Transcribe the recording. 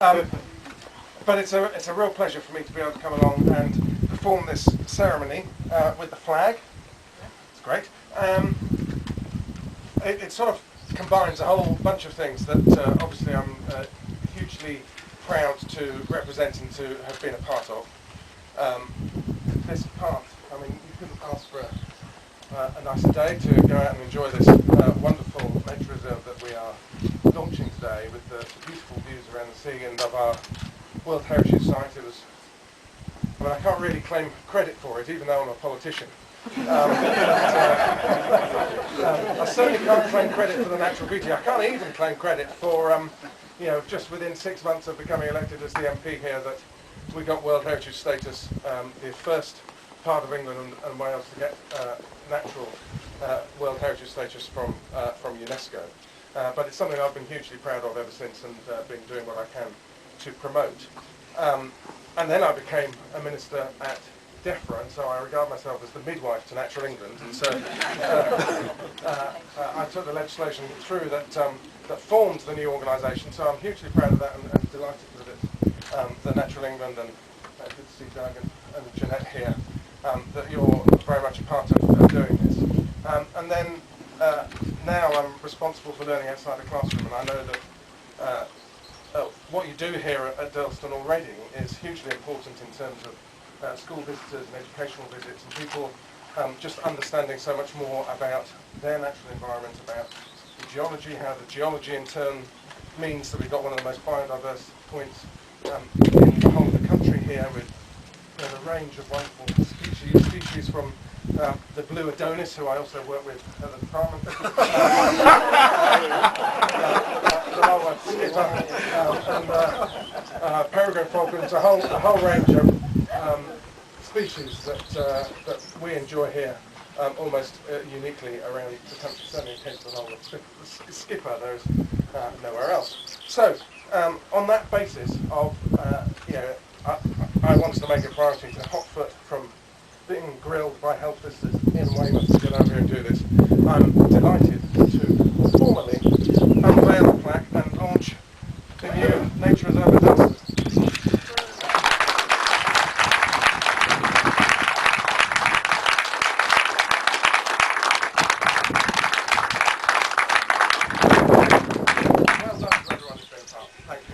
Um, but it's a real pleasure for me to be able to come along and perform this ceremony with the flag. It's great. It sort of combines a whole bunch of things that obviously I'm hugely proud to represent and to have been a part of. This part, I mean, you couldn't ask for a nicer day to go out and enjoy this wonderful nature reserve that we are launching today with the beautiful views around the sea and of our World Heritage Site. It was, I mean, I can't really claim credit for it, even though I'm a politician. I certainly can't claim credit for the natural beauty. I can't even claim credit for, just within 6 months of becoming elected as the MP here, that we got World Heritage status, the first part of England and Wales to get natural World Heritage status from UNESCO. But it's something I've been hugely proud of ever since, and been doing what I can to promote. And then I became a minister at DEFRA, and so I regard myself as the midwife to Natural England. And so I took the legislation through that formed the new organisation. So I'm hugely proud of that and delighted that it's the Natural England, and good to see Doug and Jeanette here, that you're very much a part of doing this. And then now I'm responsible for learning outside the classroom, and I know that what you do here at Durlston already is hugely important in terms of school visitors and educational visits, and people just understanding so much more about their natural environment, about the geology, how the geology in turn means that we've got one of the most biodiverse points in the whole of the country here, with a range of wonderful species from the blue Adonis, who I also work with at the department, and peregrine falcons, a whole range of species that we enjoy here almost uniquely around the country, certainly in case of the whole skipper, there's nowhere else. So on that basis of, I wanted to make a priority to hot foot from being grilled by health visitors in Weymouth to get over here and do this. I'm delighted to formally unveil the plaque and launch the new nature reserve at Durlston. Well done to everyone who's been part. Thank you.